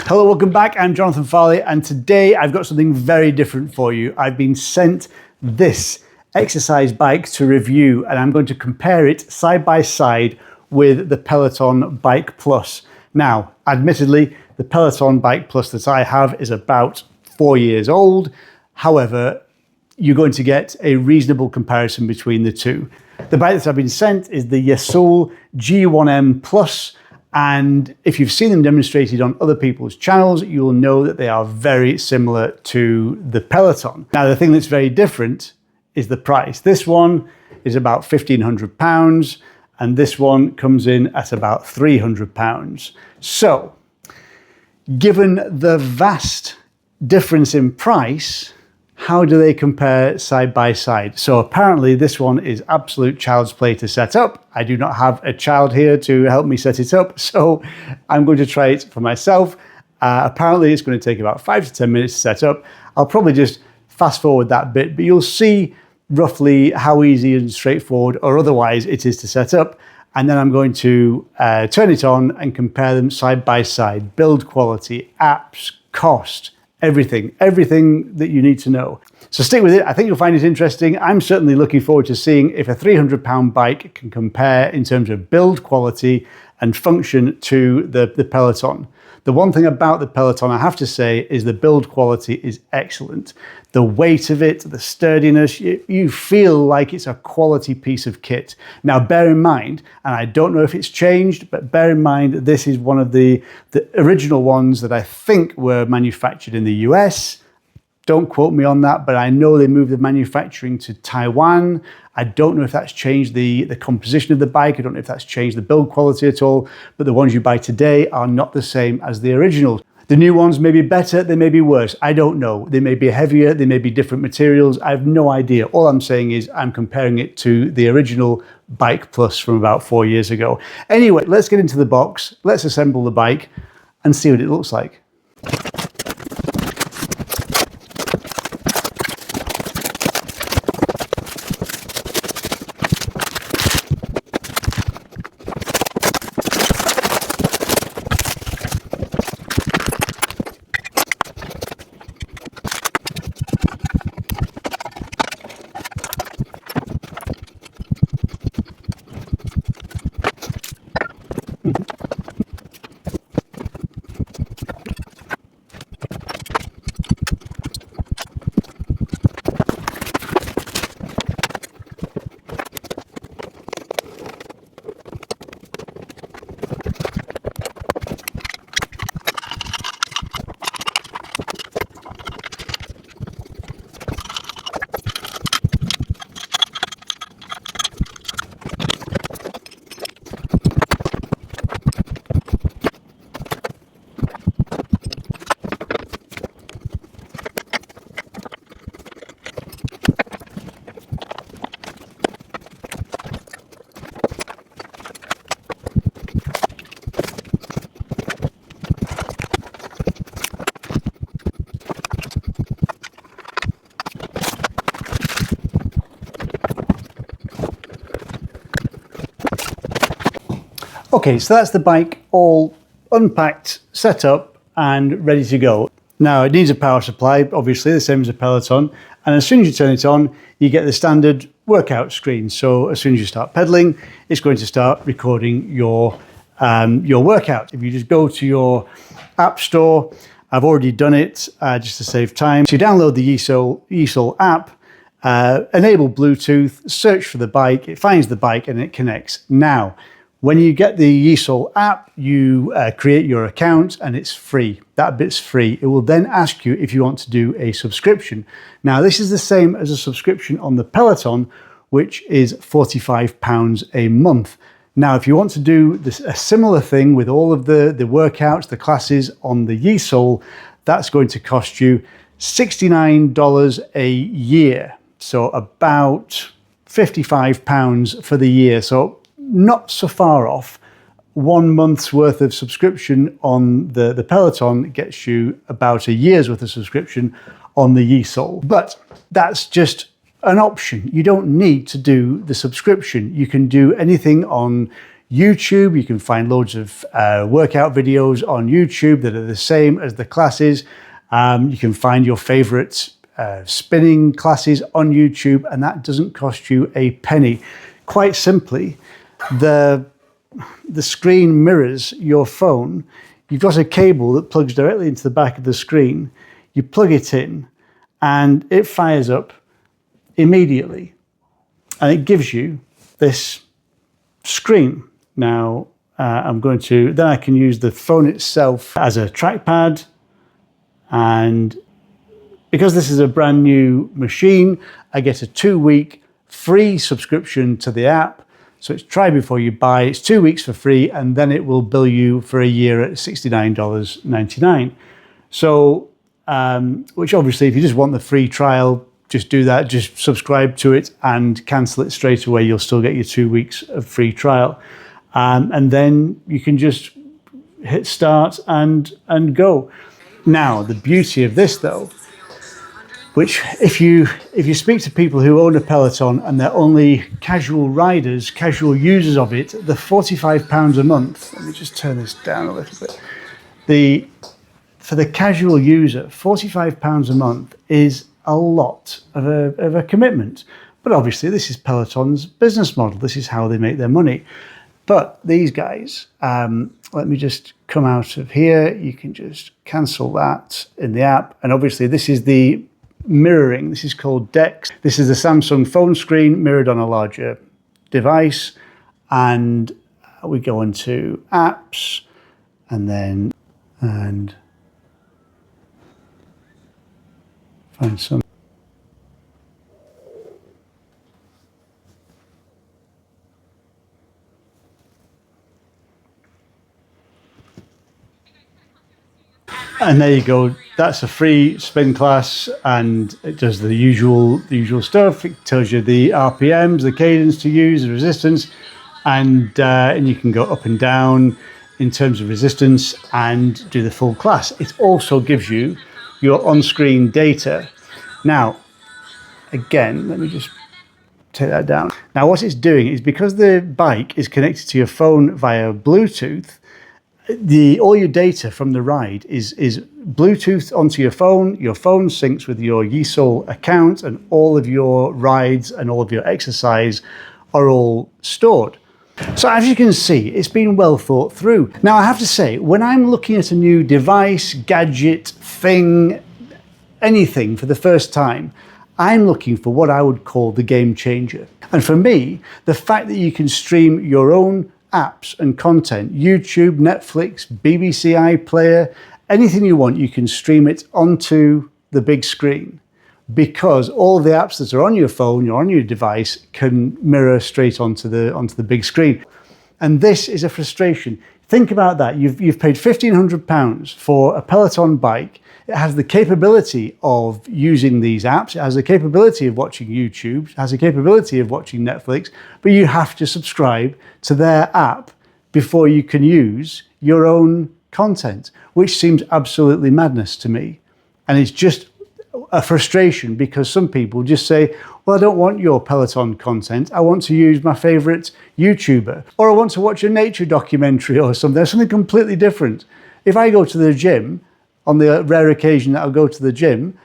Hello, welcome back. I'm Jonathan Farley, and today I've got something very different for you. I've been sent this exercise bike to review, and I'm going to compare it side by side with the Peloton Bike Plus. Now, admittedly, the Peloton Bike Plus that I have is about 4 years old. However, you're going to get a reasonable comparison between the two. The bike that I've been sent is the Yesoul G1M Plus. And if you've seen them demonstrated on other people's channels, you'll know that they are very similar to the Peloton. Now, the thing that's very different is the price. This one is about £1,500 and this one comes in at about £300. So, given the vast difference in price, how do they compare side by side? So apparently this one is absolute child's play to set up. I do not have a child here to help me set it up, so I'm going to try it for myself. Apparently it's going to take about 5 to 10 minutes to set up. I'll probably just fast forward that bit, but you'll see roughly how easy and straightforward or otherwise it is to set up. And then I'm going to turn it on and compare them side by side. Build quality, apps, cost, everything that you need to know. So stick with it. I think you'll find it interesting. I'm certainly looking forward to seeing if a £300 bike can compare in terms of build quality and function to the Peloton. The one thing about the Peloton, I have to say, is the build quality is excellent. The weight of it, the sturdiness, you feel like it's a quality piece of kit. Now, bear in mind, and I don't know if it's changed, but bear in mind, this is one of the original ones that I think were manufactured in the US. Don't quote me on that, but I know they moved the manufacturing to Taiwan. I don't know if that's changed the composition of the bike. I don't know if that's changed the build quality at all, but the ones you buy today are not the same as the originals. The new ones may be better, they may be worse. I don't know. They may be heavier, they may be different materials. I have no idea. All I'm saying is I'm comparing it to the original Bike Plus from about 4 years ago. Anyway, let's get into the box. Let's assemble the bike and see what it looks like. Okay, so that's the bike all unpacked, set up and ready to go. Now it needs a power supply, obviously the same as a Peloton, and as soon as you turn it on, you get the standard workout screen. So as soon as you start pedaling, it's going to start recording your workout. If you just go to your app store, I've already done it just to save time. So you download the Yesoul app, enable Bluetooth, search for the bike, it finds the bike and it connects. Now, when you get the Yesoul app, you create your account and it's free. That bit's free. It will then ask you if you want to do a subscription. Now, this is the same as a subscription on the Peloton, which is £45 a month. Now, if you want to do a similar thing with all of the workouts, the classes on the Yesoul, that's going to cost you $69 a year. So about £55 for the year. So not so far off. 1 month's worth of subscription on the Peloton gets you about a year's worth of subscription on the Yesoul. But that's just an option. You don't need to do the subscription. You can do anything on YouTube. You can find loads of workout videos on YouTube that are the same as the classes. You can find your favorite spinning classes on YouTube, and that doesn't cost you a penny. Quite simply, the screen mirrors your phone. You've got a cable that plugs directly into the back of the screen. You plug it in and it fires up immediately. And it gives you this screen. Now, then I can use the phone itself as a trackpad. And because this is a brand new machine, I get a 2-week free subscription to the app. So it's try before you buy. It's 2 weeks for free, and then it will bill you for a year at $69.99. So, which obviously, if you just want the free trial, just do that. Just subscribe to it and cancel it straight away. You'll still get your 2 weeks of free trial, and then you can just hit start and go. Now, the beauty of this, though, which if you speak to people who own a Peloton and they're only casual riders, casual users of it, the £45 a month, let me just turn this down a little bit. For the casual user, £45 a month is a lot of a commitment. But obviously this is Peloton's business model. This is how they make their money. But these guys, let me just come out of here. You can just cancel that in the app. And obviously this is the mirroring. This is called DeX. This is the Samsung phone screen mirrored on a larger device. And we go into apps and find some. And there you go. That's a free spin class, and it does the usual stuff. It tells you the RPMs, the cadence to use, the resistance, and you can go up and down in terms of resistance and do the full class. It also gives you your on-screen data. Now, again, let me just take that down. Now, what it's doing is, because the bike is connected to your phone via Bluetooth, all your data from the ride is Bluetooth onto your phone. Your phone syncs with your Yesoul account, and all of your rides and all of your exercise are all stored. So as you can see, it's been well thought through. Now, I have to say, when I'm looking at a new device, gadget, thing, anything for the first time, I'm looking for what I would call the game changer. And for me, the fact that you can stream your own apps and content, YouTube, Netflix, BBC iPlayer, anything you want, you can stream it onto the big screen, because all the apps that are on your phone or on your device can mirror straight onto the big screen. And this is a frustration. Think about that. You've paid £1,500 for a Peloton bike. It has the capability of using these apps. It has the capability of watching YouTube. It has the capability of watching Netflix. But you have to subscribe to their app before you can use your own content, which seems absolutely madness to me. And it's just a frustration, because some people just say, well, I don't want your Peloton content. I want to use my favorite YouTuber, or I want to watch a nature documentary or something completely different. If I go to the gym, on the rare occasion that I'll go to the gym,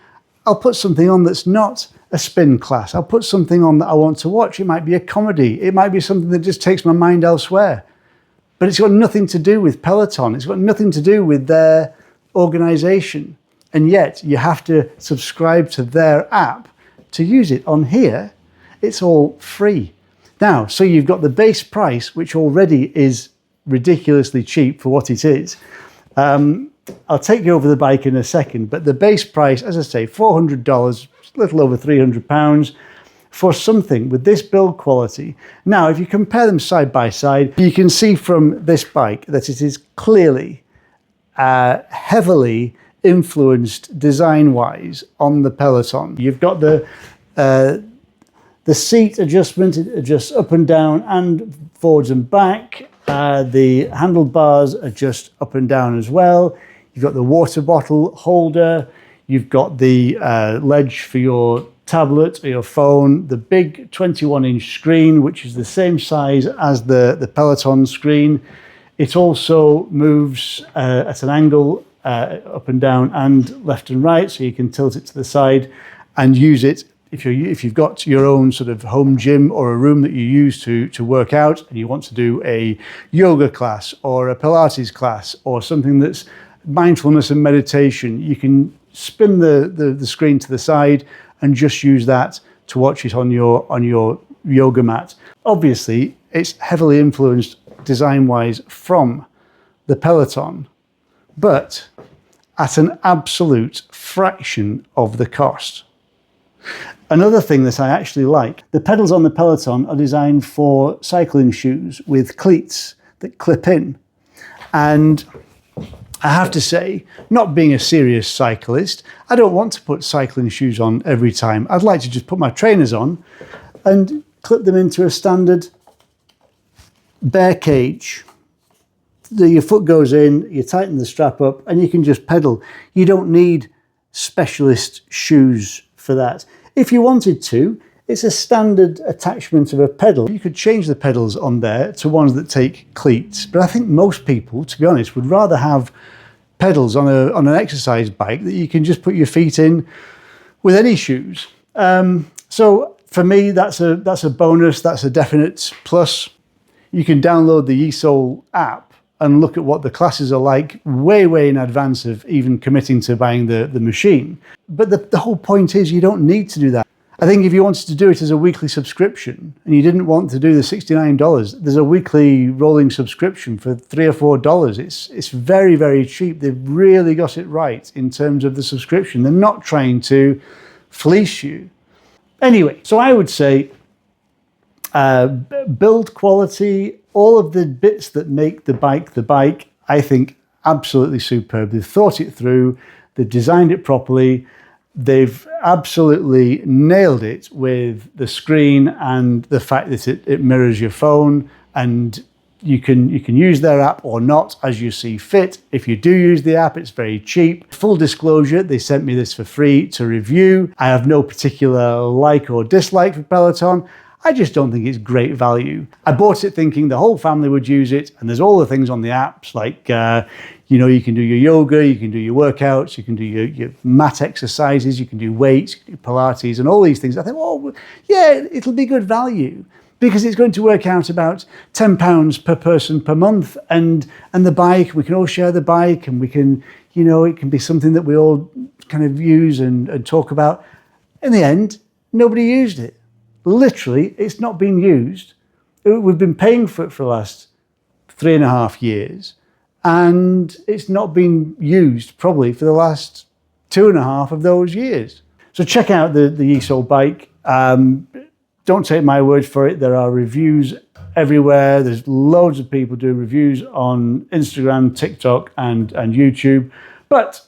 I'll put something on that's not a spin class. I'll put something on that I want to watch. It might be a comedy. It might be something that just takes my mind elsewhere. But it's got nothing to do with Peloton. It's got nothing to do with their organization. And yet you have to subscribe to their app to use it. On here, it's all free. Now, so you've got the base price, which already is ridiculously cheap for what it is. I'll take you over the bike in a second, but the base price, as I say, $400, a little over £300 for something with this build quality. Now, if you compare them side by side, you can see from this bike that it is clearly heavily influenced design-wise on the Peloton. You've got the seat adjustment. It adjusts up and down and forwards and back. The handlebars adjust up and down as well. You've got the water bottle holder. You've got the ledge for your tablet or your phone, the big 21-inch screen, which is the same size as the Peloton screen. It also moves at an angle up and down and left and right, so you can tilt it to the side and use it if you've got your own sort of home gym or a room that you use to work out, and you want to do a yoga class or a Pilates class or something that's mindfulness and meditation. You can spin the screen to the side and just use that to watch it on your yoga mat. Obviously, it's heavily influenced design-wise from the Peloton, but at an absolute fraction of the cost. Another thing that I actually like, the pedals on the Peloton are designed for cycling shoes with cleats that clip in. And I have to say, not being a serious cyclist, I don't want to put cycling shoes on every time. I'd like to just put my trainers on and clip them into a standard bear cage. Your foot goes in, you tighten the strap up, and you can just pedal. You don't need specialist shoes for that. If you wanted to, it's a standard attachment of a pedal. You could change the pedals on there to ones that take cleats. But I think most people, to be honest, would rather have pedals on an exercise bike that you can just put your feet in with any shoes. So for me, that's a bonus. That's a definite plus. You can download the Yesoul app and look at what the classes are like way in advance of even committing to buying the machine. But the whole point is you don't need to do that. I think if you wanted to do it as a weekly subscription and you didn't want to do the $69, there's a weekly rolling subscription for $3 or $4. It's very cheap. They've really got it right in terms of the subscription. They're not trying to fleece you. Anyway, so I would say build quality, all of the bits that make the bike, I think absolutely superb. They've thought it through, they've designed it properly, they've absolutely nailed it with the screen and the fact that it mirrors your phone, and you can use their app or not as you see fit. If you do use the app, it's very cheap. Full disclosure, they sent me this for free to review. I have no particular like or dislike for Peloton. I just don't think it's great value. I bought it thinking the whole family would use it, and there's all the things on the apps like, you can do your yoga, you can do your workouts, you can do your mat exercises, you can do weights, you can do Pilates, and all these things. I think, well, yeah, it'll be good value because it's going to work out about £10 per person per month, and the bike, we can all share the bike, and we can, it can be something that we all kind of use and talk about. In the end, nobody used it. Literally, it's not been used. We've been paying for it for the last 3.5 years, and it's not been used probably for the last 2.5 of those years. So check out the Yesoul bike. Don't take my word for it. There are reviews everywhere. There's loads of people doing reviews on Instagram, TikTok, and YouTube. But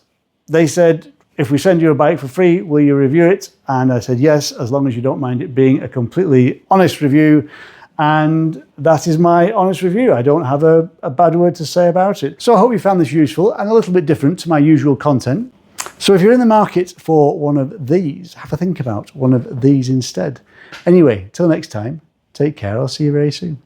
they said, if we send you a bike for free, will you review it? And I said, yes, as long as you don't mind it being a completely honest review. And that is my honest review. I don't have a bad word to say about it. So I hope you found this useful and a little bit different to my usual content. So if you're in the market for one of these, have a think about one of these instead. Anyway, till next time, take care. I'll see you very soon.